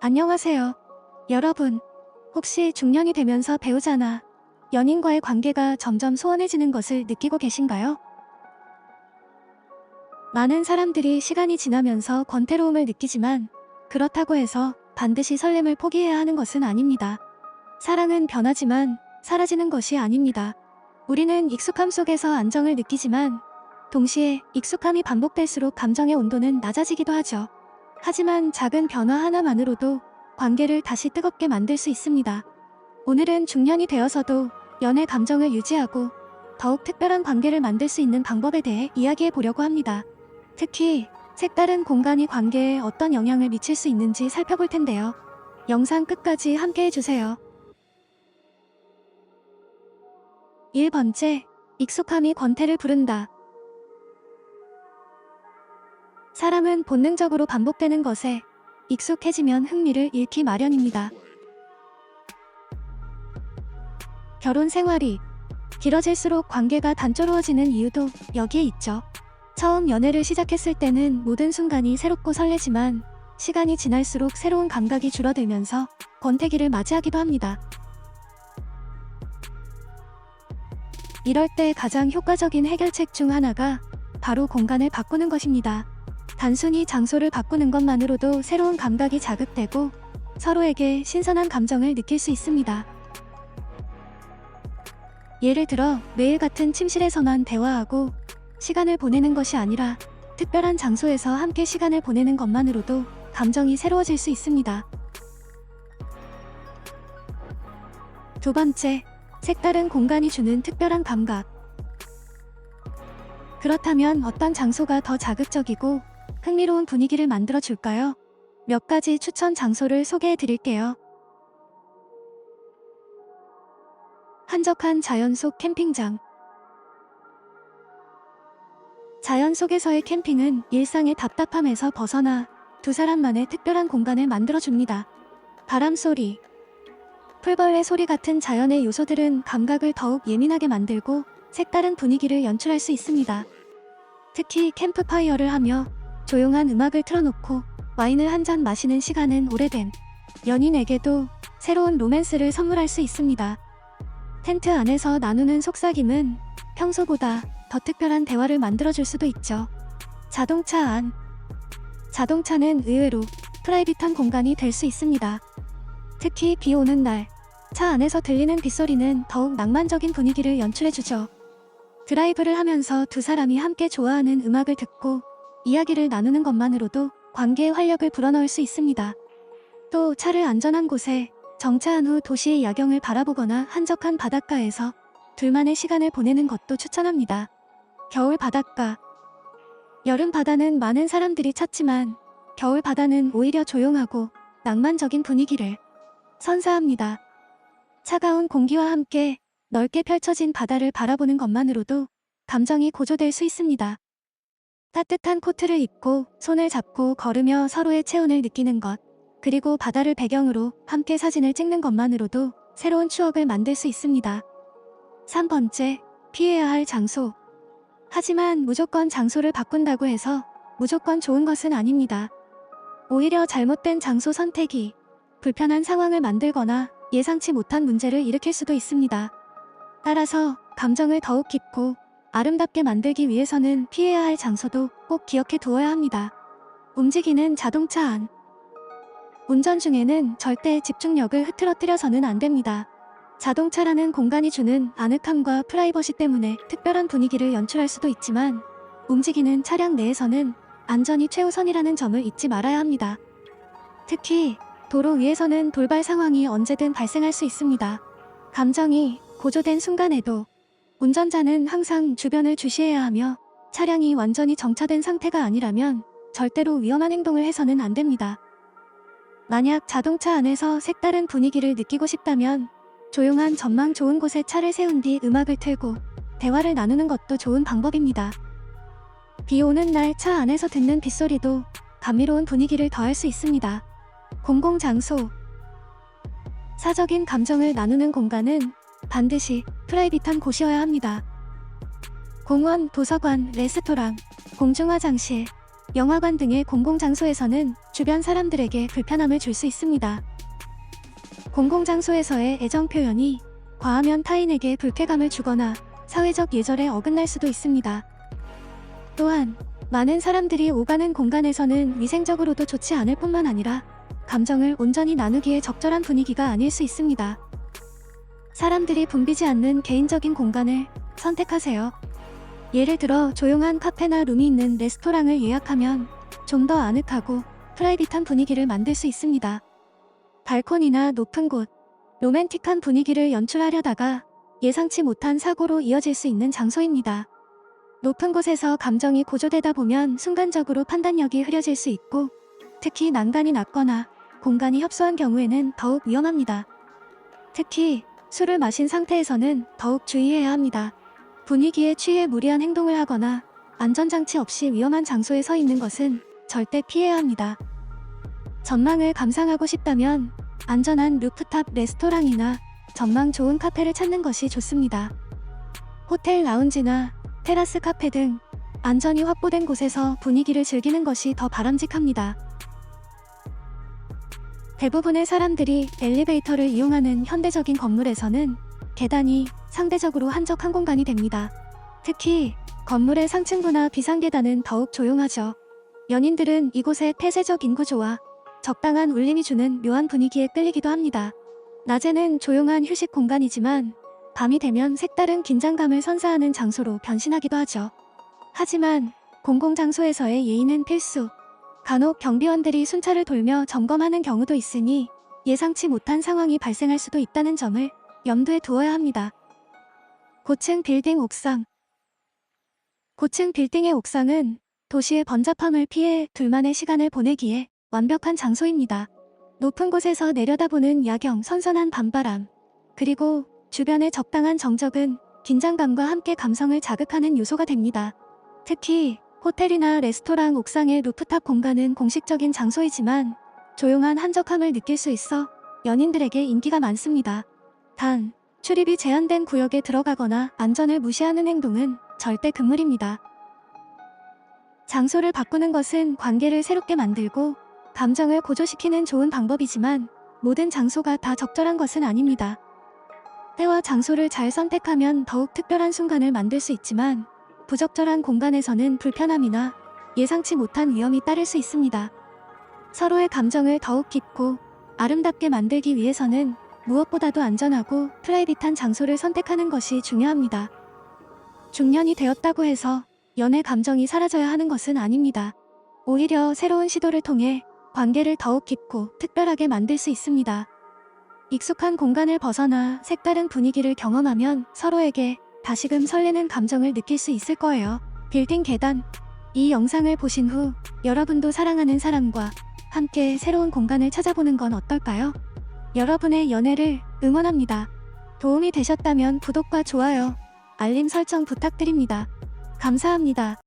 안녕하세요. 여러분, 혹시 중년이 되면서 배우자나 연인과의 관계가 점점 소원해지는 것을 느끼고 계신가요? 많은 사람들이 시간이 지나면서 권태로움을 느끼지만 그렇다고 해서 반드시 설렘을 포기해야 하는 것은 아닙니다. 사랑은 변하지만 사라지는 것이 아닙니다. 우리는 익숙함 속에서 안정을 느끼지만 동시에 익숙함이 반복될수록 감정의 온도는 낮아지기도 하죠. 하지만 작은 변화 하나만으로도 관계를 다시 뜨겁게 만들 수 있습니다. 오늘은 중년이 되어서도 연애 감정을 유지하고 더욱 특별한 관계를 만들 수 있는 방법에 대해 이야기해 보려고 합니다. 특히 색다른 공간이 관계에 어떤 영향을 미칠 수 있는지 살펴볼 텐데요. 영상 끝까지 함께 해주세요. 1번째, 익숙함이 권태를 부른다. 사람은 본능적으로 반복되는 것에 익숙해지면 흥미를 잃기 마련입니다. 결혼 생활이 길어질수록 관계가 단조로워지는 이유도 여기에 있죠. 처음 연애를 시작했을 때는 모든 순간이 새롭고 설레지만 시간이 지날수록 새로운 감각이 줄어들면서 권태기를 맞이하기도 합니다. 이럴 때 가장 효과적인 해결책 중 하나가 바로 공간을 바꾸는 것입니다. 단순히 장소를 바꾸는 것만으로도 새로운 감각이 자극되고 서로에게 신선한 감정을 느낄 수 있습니다. 예를 들어 매일 같은 침실에서만 대화하고 시간을 보내는 것이 아니라 특별한 장소에서 함께 시간을 보내는 것만으로도 감정이 새로워질 수 있습니다. 두 번째, 색다른 공간이 주는 특별한 감각. 그렇다면 어떤 장소가 더 자극적이고 흥미로운 분위기를 만들어 줄까요? 몇 가지 추천 장소를 소개해 드릴게요. 한적한 자연 속 캠핑장. 자연 속에서의 캠핑은 일상의 답답함에서 벗어나 두 사람만의 특별한 공간을 만들어줍니다. 바람 소리, 풀벌레 소리 같은 자연의 요소들은 감각을 더욱 예민하게 만들고 색다른 분위기를 연출할 수 있습니다. 특히 캠프파이어를 하며 조용한 음악을 틀어놓고 와인을 한 잔 마시는 시간은 오래된 연인에게도 새로운 로맨스를 선물할 수 있습니다. 텐트 안에서 나누는 속삭임은 평소보다 더 특별한 대화를 만들어줄 수도 있죠. 자동차 안. 자동차는 의외로 프라이빗한 공간이 될 수 있습니다. 특히 비 오는 날, 차 안에서 들리는 빗소리는 더욱 낭만적인 분위기를 연출해주죠. 드라이브를 하면서 두 사람이 함께 좋아하는 음악을 듣고 이야기를 나누는 것만으로도 관계의 활력을 불어넣을 수 있습니다. 또 차를 안전한 곳에 정차한 후 도시의 야경을 바라보거나 한적한 바닷가에서 둘만의 시간을 보내는 것도 추천합니다. 겨울 바닷가. 여름 바다는 많은 사람들이 찾지만 겨울 바다는 오히려 조용하고 낭만적인 분위기를 선사합니다. 차가운 공기와 함께 넓게 펼쳐진 바다를 바라보는 것만으로도 감정이 고조될 수 있습니다. 따뜻한 코트를 입고 손을 잡고 걸으며 서로의 체온을 느끼는 것, 그리고 바다를 배경으로 함께 사진을 찍는 것만으로도 새로운 추억을 만들 수 있습니다. 3번째, 피해야 할 장소. 하지만 무조건 장소를 바꾼다고 해서 무조건 좋은 것은 아닙니다. 오히려 잘못된 장소 선택이 불편한 상황을 만들거나 예상치 못한 문제를 일으킬 수도 있습니다. 따라서 감정을 더욱 깊고 아름답게 만들기 위해서는 피해야 할 장소도 꼭 기억해 두어야 합니다. 움직이는 자동차 안. 운전 중에는 절대 집중력을 흐트러뜨려서는 안 됩니다. 자동차라는 공간이 주는 아늑함과 프라이버시 때문에 특별한 분위기를 연출할 수도 있지만 움직이는 차량 내에서는 안전이 최우선이라는 점을 잊지 말아야 합니다. 특히 도로 위에서는 돌발 상황이 언제든 발생할 수 있습니다. 감정이 고조된 순간에도 운전자는 항상 주변을 주시해야 하며 차량이 완전히 정차된 상태가 아니라면 절대로 위험한 행동을 해서는 안 됩니다. 만약 자동차 안에서 색다른 분위기를 느끼고 싶다면 조용한 전망 좋은 곳에 차를 세운 뒤 음악을 틀고 대화를 나누는 것도 좋은 방법입니다. 비 오는 날 차 안에서 듣는 빗소리도 감미로운 분위기를 더할 수 있습니다. 공공장소. 사적인 감정을 나누는 공간은 반드시 프라이빗한 곳이어야 합니다. 공원, 도서관, 레스토랑, 공중화장실, 영화관 등의 공공장소에서는 주변 사람들에게 불편함을 줄 수 있습니다. 공공장소에서의 애정 표현이 과하면 타인에게 불쾌감을 주거나 사회적 예절에 어긋날 수도 있습니다. 또한 많은 사람들이 오가는 공간에서는 위생적으로도 좋지 않을 뿐만 아니라 감정을 온전히 나누기에 적절한 분위기가 아닐 수 있습니다. 사람들이 붐비지 않는 개인적인 공간을 선택하세요. 예를 들어 조용한 카페나 룸이 있는 레스토랑을 예약하면 좀 더 아늑하고 프라이빗한 분위기를 만들 수 있습니다. 발코니나 높은 곳, 로맨틱한 분위기를 연출하려다가 예상치 못한 사고로 이어질 수 있는 장소입니다. 높은 곳에서 감정이 고조되다 보면 순간적으로 판단력이 흐려질 수 있고, 특히 난간이 낮거나 공간이 협소한 경우에는 더욱 위험합니다. 특히 술을 마신 상태에서는 더욱 주의해야 합니다. 분위기에 취해 무리한 행동을 하거나 안전장치 없이 위험한 장소에 서 있는 것은 절대 피해야 합니다. 전망을 감상하고 싶다면 안전한 루프탑 레스토랑이나 전망 좋은 카페를 찾는 것이 좋습니다. 호텔 라운지나 테라스 카페 등 안전이 확보된 곳에서 분위기를 즐기는 것이 더 바람직합니다. 대부분의 사람들이 엘리베이터를 이용하는 현대적인 건물에서는 계단이 상대적으로 한적한 공간이 됩니다. 특히 건물의 상층부나 비상계단은 더욱 조용하죠. 연인들은 이곳의 폐쇄적 인구조와 적당한 울림이 주는 묘한 분위기에 끌리기도 합니다. 낮에는 조용한 휴식 공간이지만 밤이 되면 색다른 긴장감을 선사하는 장소로 변신하기도 하죠. 하지만 공공장소에서의 예의는 필수. 간혹 경비원들이 순찰을 돌며 점검하는 경우도 있으니 예상치 못한 상황이 발생할 수도 있다는 점을 염두에 두어야 합니다. 고층 빌딩 옥상. 고층 빌딩의 옥상은 도시의 번잡함을 피해 둘만의 시간을 보내기에 완벽한 장소입니다. 높은 곳에서 내려다보는 야경, 선선한 밤바람, 그리고 주변의 적당한 정적은 긴장감과 함께 감성을 자극하는 요소가 됩니다. 특히 호텔이나 레스토랑 옥상의 루프탑 공간은 공식적인 장소이지만 조용한 한적함을 느낄 수 있어 연인들에게 인기가 많습니다. 단, 출입이 제한된 구역에 들어가거나 안전을 무시하는 행동은 절대 금물입니다. 장소를 바꾸는 것은 관계를 새롭게 만들고 감정을 고조시키는 좋은 방법이지만 모든 장소가 다 적절한 것은 아닙니다. 때와 장소를 잘 선택하면 더욱 특별한 순간을 만들 수 있지만 부적절한 공간에서는 불편함이나 예상치 못한 위험이 따를 수 있습니다. 서로의 감정을 더욱 깊고 아름답게 만들기 위해서는 무엇보다도 안전하고 프라이빗한 장소를 선택하는 것이 중요합니다. 중년이 되었다고 해서 연애 감정이 사라져야 하는 것은 아닙니다. 오히려 새로운 시도를 통해 관계를 더욱 깊고 특별하게 만들 수 있습니다. 익숙한 공간을 벗어나 색다른 분위기를 경험하면 서로에게 다시금 설레는 감정을 느낄 수 있을 거예요. 빌딩 계단. 이 영상을 보신 후 여러분도 사랑하는 사람과 함께 새로운 공간을 찾아보는 건 어떨까요? 여러분의 연애를 응원합니다. 도움이 되셨다면 구독과 좋아요, 알림 설정 부탁드립니다. 감사합니다.